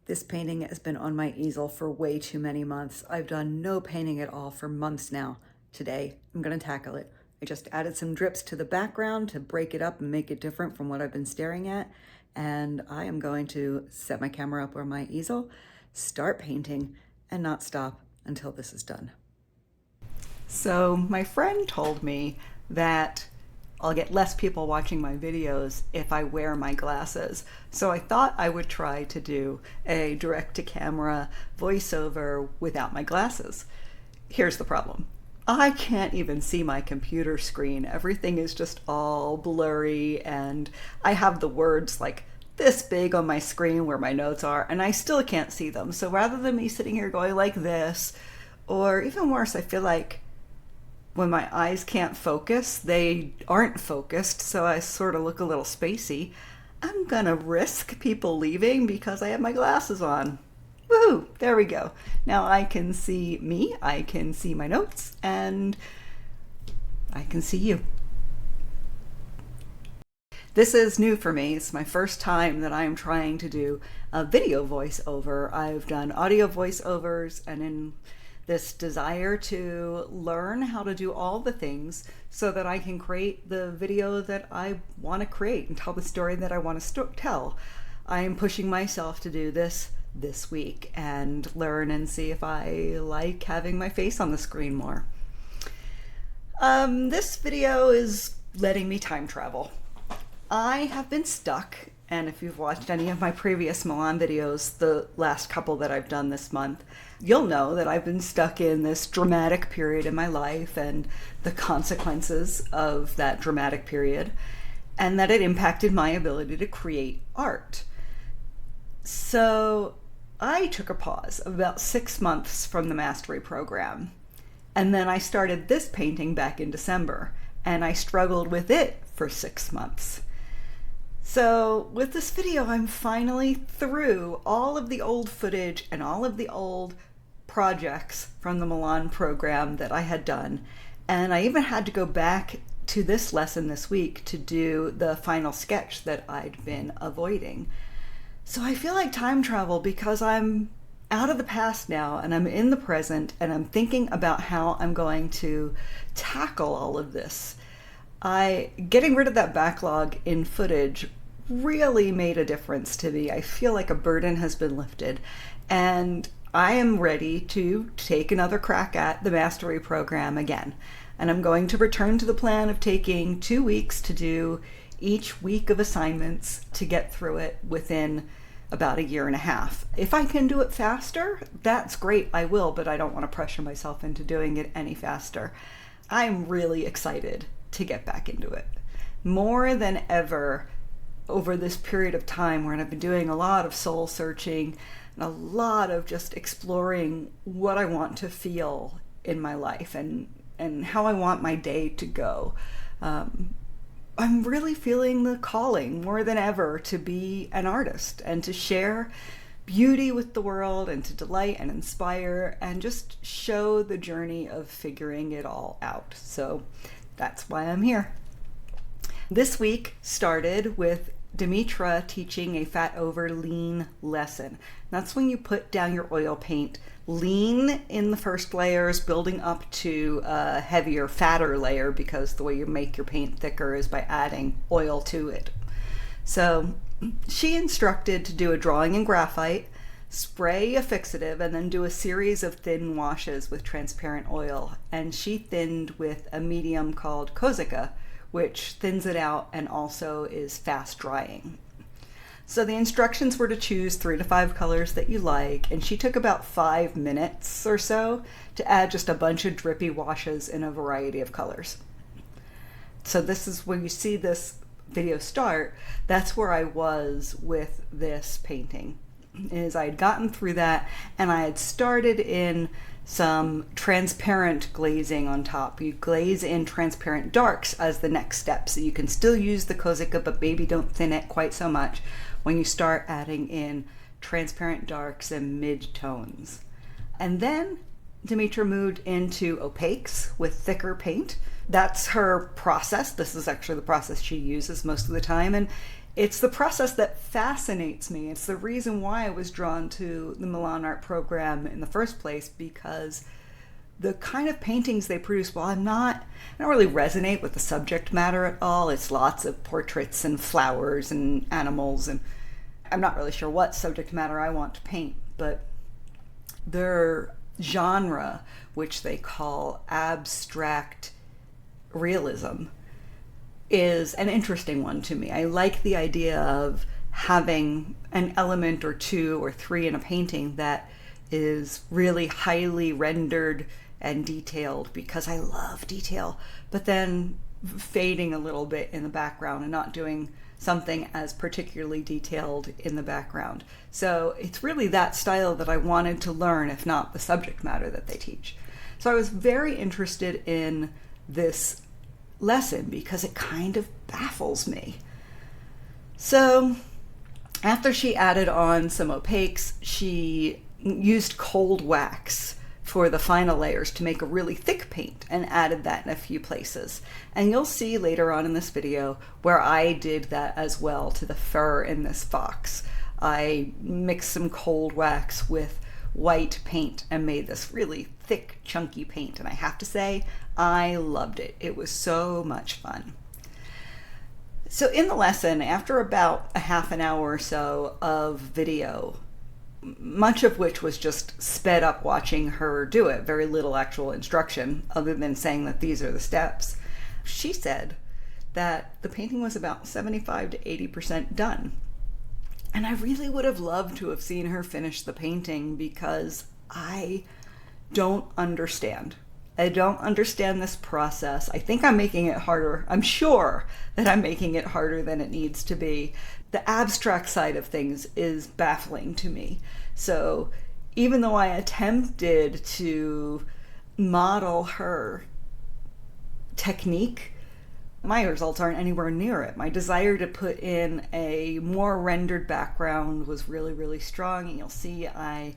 This painting has been on my easel for way too many months. I've done no painting at all for months now. Today, I'm gonna tackle it. I just added some drips to the background to break it up and make it different from what I've been staring at. And I am going to set my camera up on my easel, start painting, and not stop until this is done. So my friend told me that I'll get less people watching my videos if I wear my glasses. So I thought I would try to do a direct-to-camera voiceover without my glasses. Here's the problem. I can't even see my computer screen. Everything is just all blurry, and I have the words like this big on my screen where my notes are, and I still can't see them. So rather than me sitting here going like this, or even worse, I feel like when my eyes can't focus, they aren't focused, so I sort of look a little spacey. I'm gonna risk people leaving because I have my glasses on. Woohoo! There we go. Now I can see me, I can see my notes, and I can see you. This is new for me. It's my first time that I'm trying to do a video voiceover. I've done audio voiceovers, and in this desire to learn how to do all the things so that I can create the video that I want to create and tell the story that I want to tell. I am pushing myself to do this week and learn and see if I like having my face on the screen more. This video is letting me time travel. I have been stuck, and if you've watched any of my previous Milan videos, the last couple that I've done this month, you'll know that I've been stuck in this dramatic period in my life and the consequences of that dramatic period, and that it impacted my ability to create art. So I took a pause of about 6 months from the mastery program, and then I started this painting back in December, and I struggled with it for 6 months. So with this video, I'm finally through all of the old footage and all of the old projects from the Milan program that I had done. And I even had to go back to this lesson this week to do the final sketch that I'd been avoiding. So I feel like time travel because I'm out of the past now and I'm in the present and I'm thinking about how I'm going to tackle all of this. Getting rid of that backlog in footage really made a difference to me. I feel like a burden has been lifted, and I am ready to take another crack at the mastery program again. And I'm going to return to the plan of taking 2 weeks to do each week of assignments to get through it within about 1.5 years. If I can do it faster, that's great, I will, but I don't want to pressure myself into doing it any faster. I'm really excited to get back into it. More than ever over this period of time where I've been doing a lot of soul searching and a lot of just exploring what I want to feel in my life and how I want my day to go. I'm really feeling the calling more than ever to be an artist and to share beauty with the world and to delight and inspire and just show the journey of figuring it all out. So that's why I'm here. This week started with Dimitra teaching a fat over lean lesson. That's when you put down your oil paint lean in the first layers, building up to a heavier, fatter layer, because the way you make your paint thicker is by adding oil to it. So she instructed to do a drawing in graphite, spray a fixative, and then do a series of thin washes with transparent oil. And she thinned with a medium called Kozica, which thins it out and also is fast drying. So the instructions were to choose 3 to 5 colors that you like, and she took about 5 minutes or so to add just a bunch of drippy washes in a variety of colors. So this is where you see this video start. That's where I was with this painting. Is I had gotten through that and I had started in some transparent glazing on top. You glaze in transparent darks as the next step, so you can still use the Kozica, but maybe don't thin it quite so much when you start adding in transparent darks and mid-tones. And then Dimitra moved into opaques with thicker paint. That's her process. This is actually the process she uses most of the time, and It's the process that fascinates me. It's the reason why I was drawn to the Milan Art program in the first place, because the kind of paintings they produce, I don't really resonate with the subject matter at all. It's lots of portraits and flowers and animals, and I'm not really sure what subject matter I want to paint, but their genre, which they call abstract realism, is an interesting one to me. I like the idea of having an element or two or three in a painting that is really highly rendered and detailed, because I love detail, but then fading a little bit in the background and not doing something as particularly detailed in the background. So it's really that style that I wanted to learn, if not the subject matter that they teach. So I was very interested in this lesson because it kind of baffles me. So after she added on some opaques, she used cold wax for the final layers to make a really thick paint, and added that in a few places. And you'll see later on in this video where I did that as well to the fur in this fox. I mixed some cold wax with white paint and made this really thick, chunky paint, and I have to say, I loved it. It was so much fun. So in the lesson, after about a half an hour or so of video, much of which was just sped up watching her do it, very little actual instruction other than saying that these are the steps, she said that the painting was about 75 to 80% done. And I really would have loved to have seen her finish the painting, because I don't understand. I don't understand this process. I think I'm making it harder. I'm sure that I'm making it harder than it needs to be. The abstract side of things is baffling to me. So even though I attempted to model her technique, my results aren't anywhere near it. My desire to put in a more rendered background was really, really strong. And you'll see I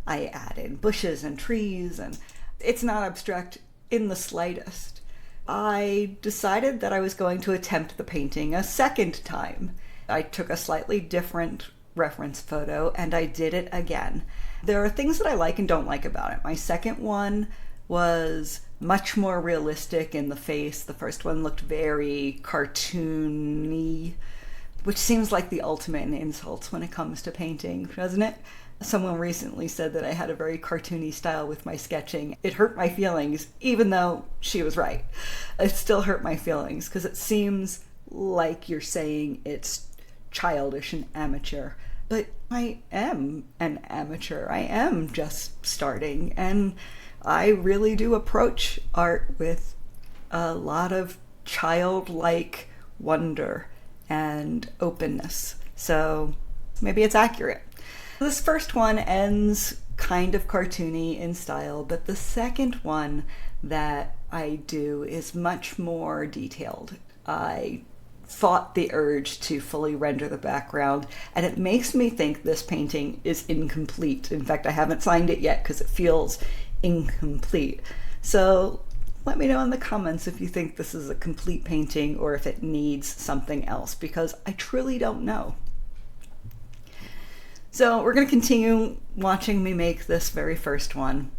added bushes and trees, and it's not abstract in the slightest. I decided that I was going to attempt the painting a second time. I took a slightly different reference photo and I did it again. There are things that I like and don't like about it. My second one was much more realistic in the face. The first one looked very cartoony, which seems like the ultimate in insults when it comes to painting, doesn't it? Someone recently said that I had a very cartoony style with my sketching. It hurt my feelings, even though she was right. It still hurt my feelings because it seems like you're saying it's childish and amateur. But I am an amateur. I am just starting, and I really do approach art with a lot of childlike wonder and openness. So maybe it's accurate. This first one ends kind of cartoony in style, but the second one that I do is much more detailed. I fought the urge to fully render the background, and it makes me think this painting is incomplete. In fact, I haven't signed it yet because it feels incomplete. So let me know in the comments if you think this is a complete painting or if it needs something else, because I truly don't know. So we're going to continue watching me make this very first one,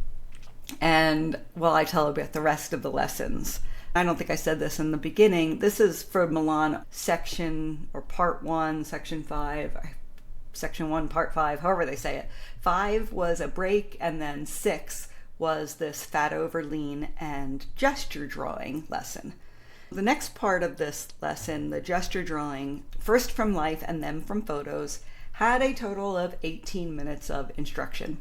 and while I tell about the rest of the lessons. I don't think I said this in the beginning. This is for Milan section, or part 1, section 5, section 1, part 5, however they say it. 5 was a break, and then 6 was this fat over lean and gesture drawing lesson. The next part of this lesson, the gesture drawing, first from life and then from photos, had a total of 18 minutes of instruction.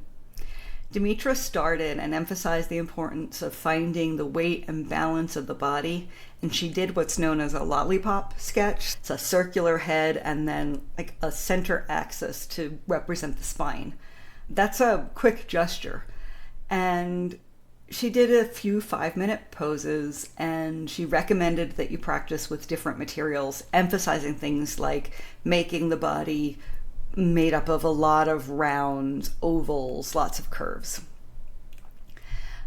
Dimitra started and emphasized the importance of finding the weight and balance of the body, and she did what's known as a lollipop sketch. It's a circular head and then like a center axis to represent the spine. That's a quick gesture. And she did a few 5-minute poses, and she recommended that you practice with different materials, emphasizing things like making the body made up of a lot of rounds, ovals, lots of curves.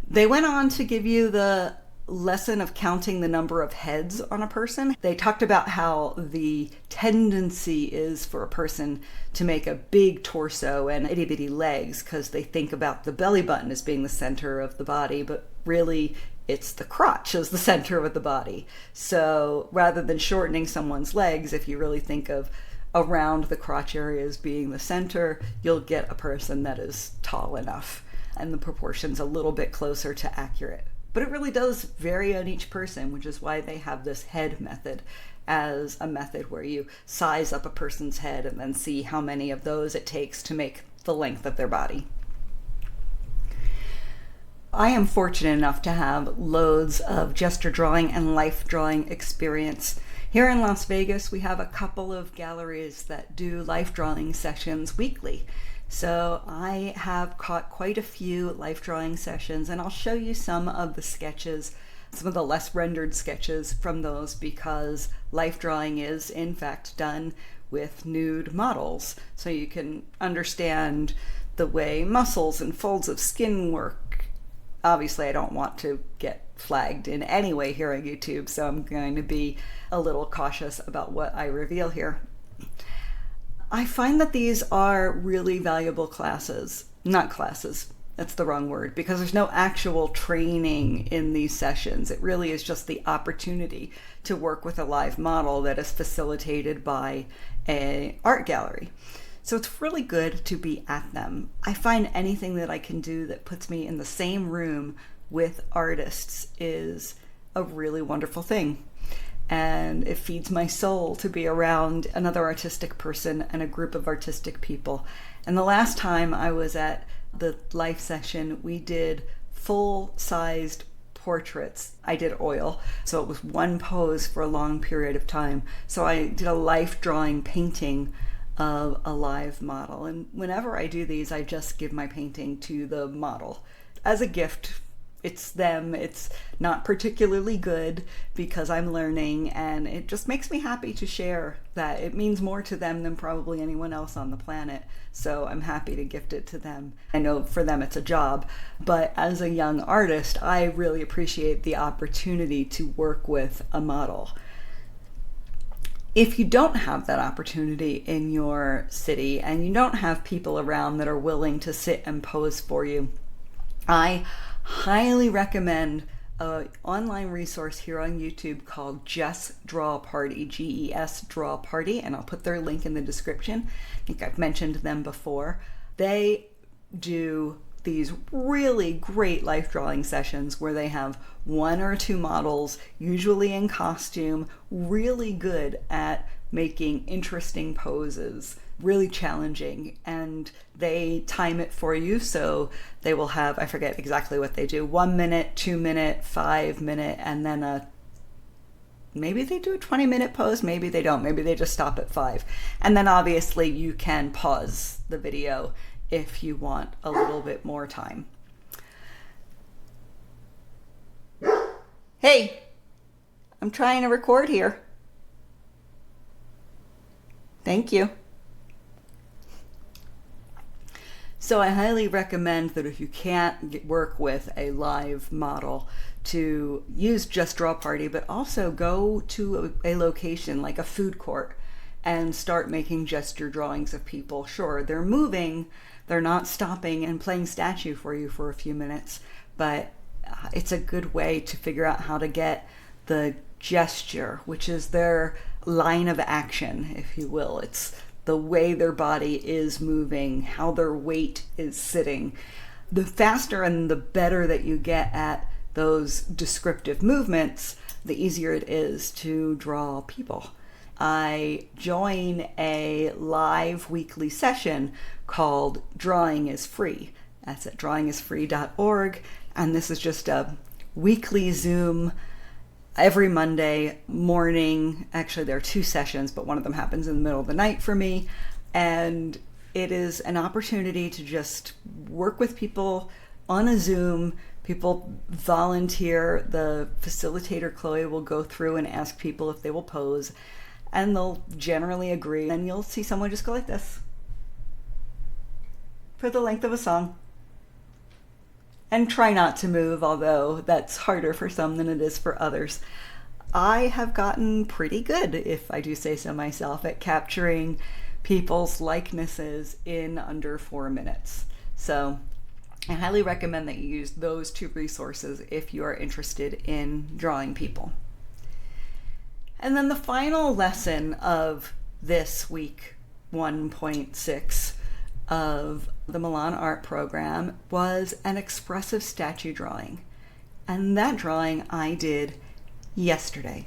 They went on to give you the lesson of counting the number of heads on a person. They talked about how the tendency is for a person to make a big torso and itty bitty legs because they think about the belly button as being the center of the body, but really it's the crotch as the center of the body. So rather than shortening someone's legs, if you really think of around the crotch area as being the center, you'll get a person that is tall enough and the proportions a little bit closer to accurate. But it really does vary on each person, which is why they have this head method as a method where you size up a person's head and then see how many of those it takes to make the length of their body. I am fortunate enough to have loads of gesture drawing and life drawing experience. Here in Las Vegas, we have a couple of galleries that do life drawing sessions weekly. So I have caught quite a few life drawing sessions, and I'll show you some of the sketches, some of the less rendered sketches from those, because life drawing is in fact done with nude models. So you can understand the way muscles and folds of skin work. Obviously, I don't want to get flagged in any way here on YouTube, so I'm going to be a little cautious about what I reveal here. I find that these are really valuable classes. Not classes, that's the wrong word, because there's no actual training in these sessions. It really is just the opportunity to work with a live model that is facilitated by an art gallery. So it's really good to be at them. I find anything that I can do that puts me in the same room with artists is a really wonderful thing. And it feeds my soul to be around another artistic person and a group of artistic people. And the last time I was at the life session, we did full-sized portraits. I did oil, so it was one pose for a long period of time. So I did a life drawing painting of a live model. And whenever I do these, I just give my painting to the model as a gift. It's them. It's not particularly good because I'm learning, and it just makes me happy to share that. It means more to them than probably anyone else on the planet, so I'm happy to gift it to them. I know for them it's a job, but as a young artist, I really appreciate the opportunity to work with a model. If you don't have that opportunity in your city and you don't have people around that are willing to sit and pose for you, I highly recommend an online resource here on YouTube called Jess Draw Party, GES Draw Party, and I'll put their link in the description. I think I've mentioned them before. They do these really great life drawing sessions where they have one or two models, usually in costume, really good at making interesting poses, really challenging, and they time it for you. So they will have, I forget exactly what they do, 1 minute, 2 minute, 5 minute, and then maybe they do a 20-minute pose, maybe they don't, maybe they just stop at 5. And then obviously you can pause the video if you want a little bit more time. Hey, I'm trying to record here. Thank you. So I highly recommend that if you can't work with a live model, to use Just Draw Party, but also go to a location like a food court and start making gesture drawings of people. Sure, they're moving, they're not stopping and playing statue for you for a few minutes, but it's a good way to figure out how to get the gesture, which is their line of action, if you will. It's the way their body is moving, how their weight is sitting. The faster and the better that you get at those descriptive movements, the easier it is to draw people. I join a live weekly session called Drawing is Free. That's at drawingisfree.org, and this is just a weekly Zoom every Monday morning. Actually, there are 2 sessions, but one of them happens in the middle of the night for me, and it is an opportunity to just work with people on a Zoom. People volunteer. The facilitator, Chloe, will go through and ask people if they will pose, and they'll generally agree, and you'll see someone just go like this for the length of a song. and try not to move, although that's harder for some than it is for others. I have gotten pretty good, if I do say so myself, at capturing people's likenesses in under 4 minutes. So I highly recommend that you use those two resources if you are interested in drawing people. And then the final lesson of this week 1.6 of the Milan Art program was an expressive statue drawing. And that drawing I did yesterday.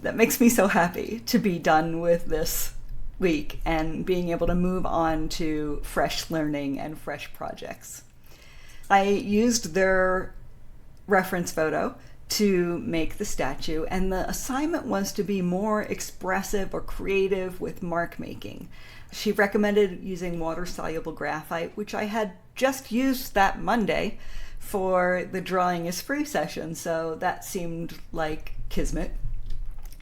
That makes me so happy to be done with this week and being able to move on to fresh learning and fresh projects. I used their reference photo to make the statue, and the assignment was to be more expressive or creative with mark making. She recommended using water-soluble graphite, which I had just used that Monday for the Drawing is Free session, so that seemed like kismet.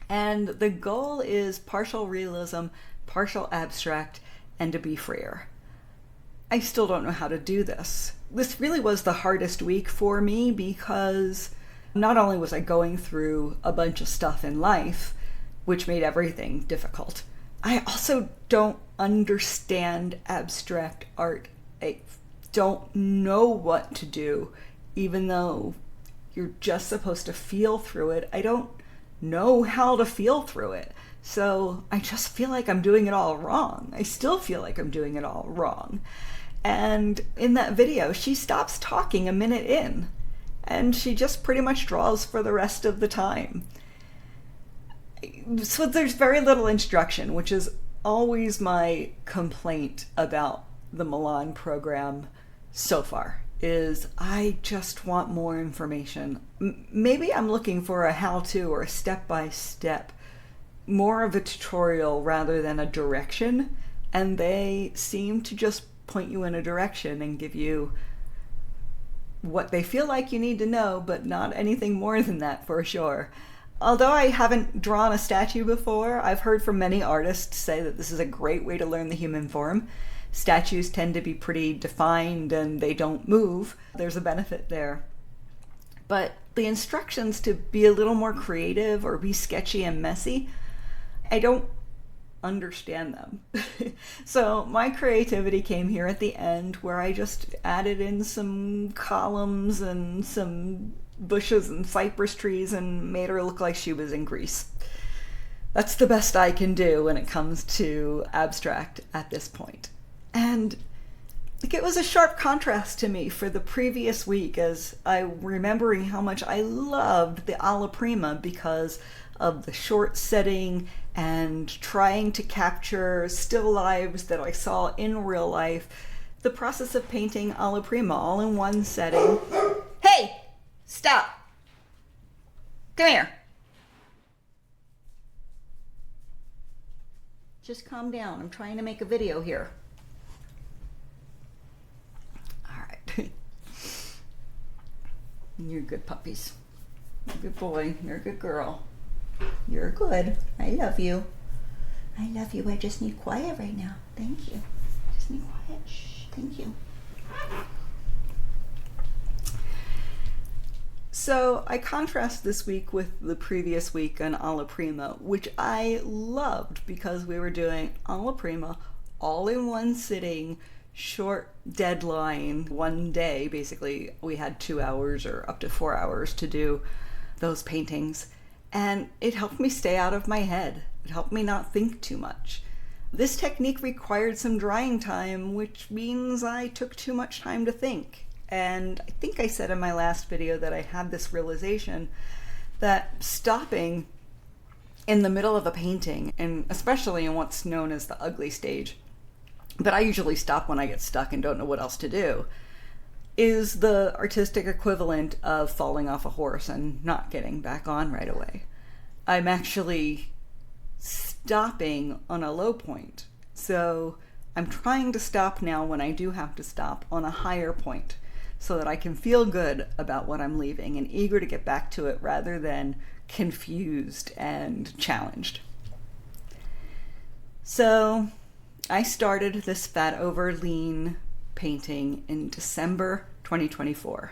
And the goal is partial realism, partial abstract, and to be freer. I still don't know how to do this. This really was the hardest week for me because not only was I going through a bunch of stuff in life, which made everything difficult, I also don't understand abstract art. I don't know what to do, even though you're just supposed to feel through it. I don't know how to feel through it. So I just feel like I'm doing it all wrong. I still feel like I'm doing it all wrong. And in that video, she stops talking a minute in, and she just pretty much draws for the rest of the time. So there's very little instruction, which is always my complaint about the Milan program so far, is I just want more information. Maybe I'm looking for a how-to or a step-by-step, more of a tutorial rather than a direction, and they seem to just point you in a direction and give you what they feel like you need to know, but not anything more than that for sure. Although I haven't drawn a statue before, I've heard from many artists say that this is a great way to learn the human form. Statues tend to be pretty defined and they don't move. There's a benefit there. But the instructions to be a little more creative or be sketchy and messy, I don't understand them. So my creativity came here at the end, where I just added in some columns and some bushes and cypress trees and made her look like she was in Greece. That's the best I can do when it comes to abstract at this point. And it was a sharp contrast to me for the previous week, as I remembering how much I loved the alla prima because of the short setting and trying to capture still lives that I saw in real life. The process of painting alla prima all in one setting. Hey! Stop! Come here! Just calm down. I'm trying to make a video here. Alright. You're good puppies. You're a good boy. You're a good girl. You're good. I love you. I love you. I just need quiet right now. Thank you. Just need quiet. Shh. Thank you. So I contrast this week with the previous week on alla prima, which I loved because we were doing alla prima all in one sitting, short deadline, one day. Basically, we had 2 hours or up to 4 hours to do those paintings. And it helped me stay out of my head. It helped me not think too much. This technique required some drying time, which means I took too much time to think. And I think I said in my last video that I had this realization that stopping in the middle of a painting, and especially in what's known as the ugly stage, but I usually stop when I get stuck and don't know what else to do, is the artistic equivalent of falling off a horse and not getting back on right away. I'm actually stopping on a low point. So I'm trying to stop now when I do have to stop on a higher point so that I can feel good about what I'm leaving and eager to get back to it rather than confused and challenged. So I started this fat over lean painting in December 2024.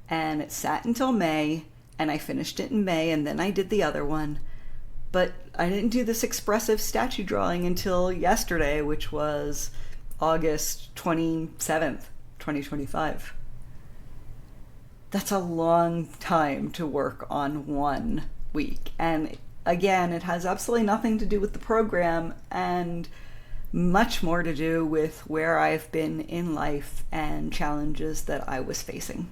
And it sat until May, and I finished it in May, and then I did the other one. But I didn't do this expressive statue drawing until yesterday, which was August 27th, 2025. That's a long time to work on 1 week. And again, it has absolutely nothing to do with the program and much more to do with where I've been in life and challenges that I was facing.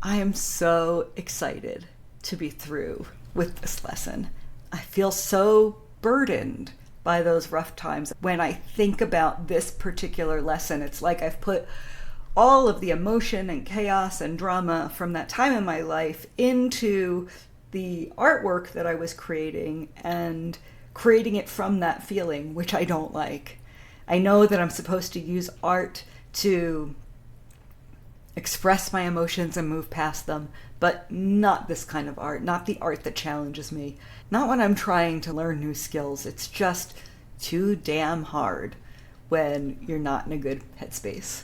I am so excited to be through with this lesson. I feel so burdened by those rough times. When I think about this particular lesson, it's like I've put all of the emotion and chaos and drama from that time in my life into the artwork that I was creating, and creating it from that feeling, which I don't like. I know that I'm supposed to use art to express my emotions and move past them, but not this kind of art, not the art that challenges me, not when I'm trying to learn new skills. It's just too damn hard when you're not in a good headspace.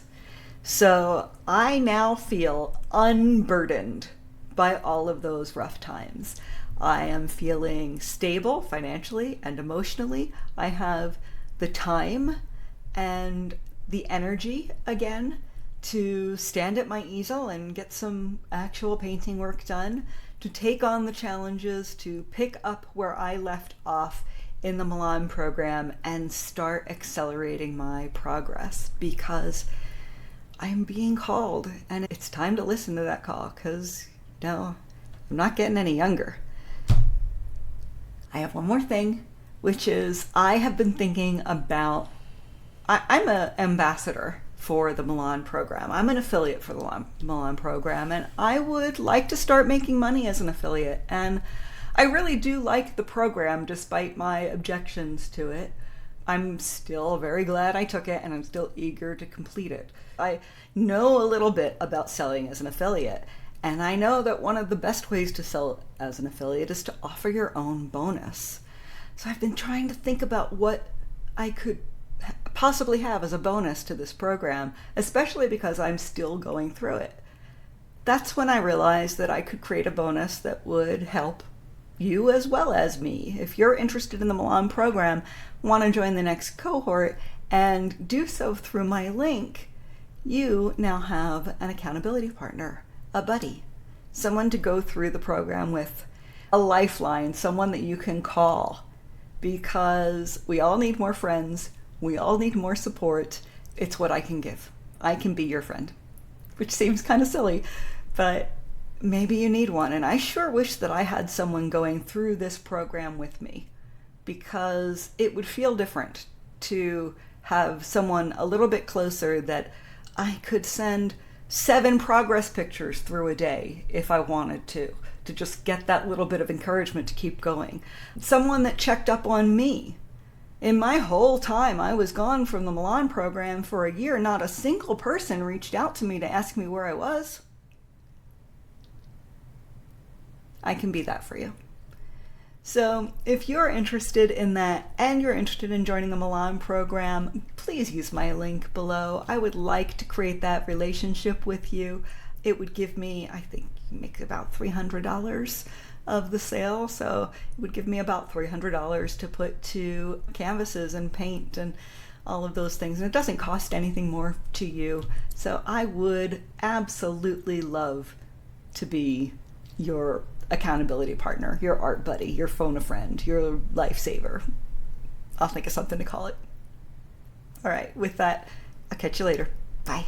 So I now feel unburdened by all of those rough times. I am feeling stable financially and emotionally. I have the time and the energy again to stand at my easel and get some actual painting work done, to take on the challenges, to pick up where I left off in the Milan program and start accelerating my progress, because I'm being called, and it's time to listen to that call, because no, I'm not getting any younger. I have one more thing, which is I have been thinking about, I'm an ambassador for the Milan program. I'm an affiliate for the Milan program, and I would like to start making money as an affiliate. And I really do like the program, despite my objections to it. I'm still very glad I took it, and I'm still eager to complete it. I know a little bit about selling as an affiliate, and I know that one of the best ways to sell as an affiliate is to offer your own bonus. So I've been trying to think about what I could possibly have as a bonus to this program, especially because I'm still going through it. That's when I realized that I could create a bonus that would help you as well as me. If you're interested in the Milan program, want to join the next cohort, and do so through my link, you now have an accountability partner, a buddy, someone to go through the program with, a lifeline, someone that you can call, because we all need more friends. We all need more support. It's what I can give. I can be your friend, which seems kind of silly, but maybe you need one. And I sure wish that I had someone going through this program with me, because it would feel different to have someone a little bit closer that I could send 7 progress pictures through a day if I wanted to just get that little bit of encouragement to keep going. Someone that checked up on me. In my whole time I was gone from the Milan program for a year, not a single person reached out to me to ask me where I was. I can be that for you. So if you're interested in that and you're interested in joining the Milan program, please use my link below. I would like to create that relationship with you. It would give me, I think, make about $300 of the sale. So it would give me about $300 to put to canvases and paint and all of those things. And it doesn't cost anything more to you. So I would absolutely love to be your accountability partner, your art buddy, your phone a friend, your lifesaver. I'll think of something to call it. All right, with that, I'll catch you later. Bye.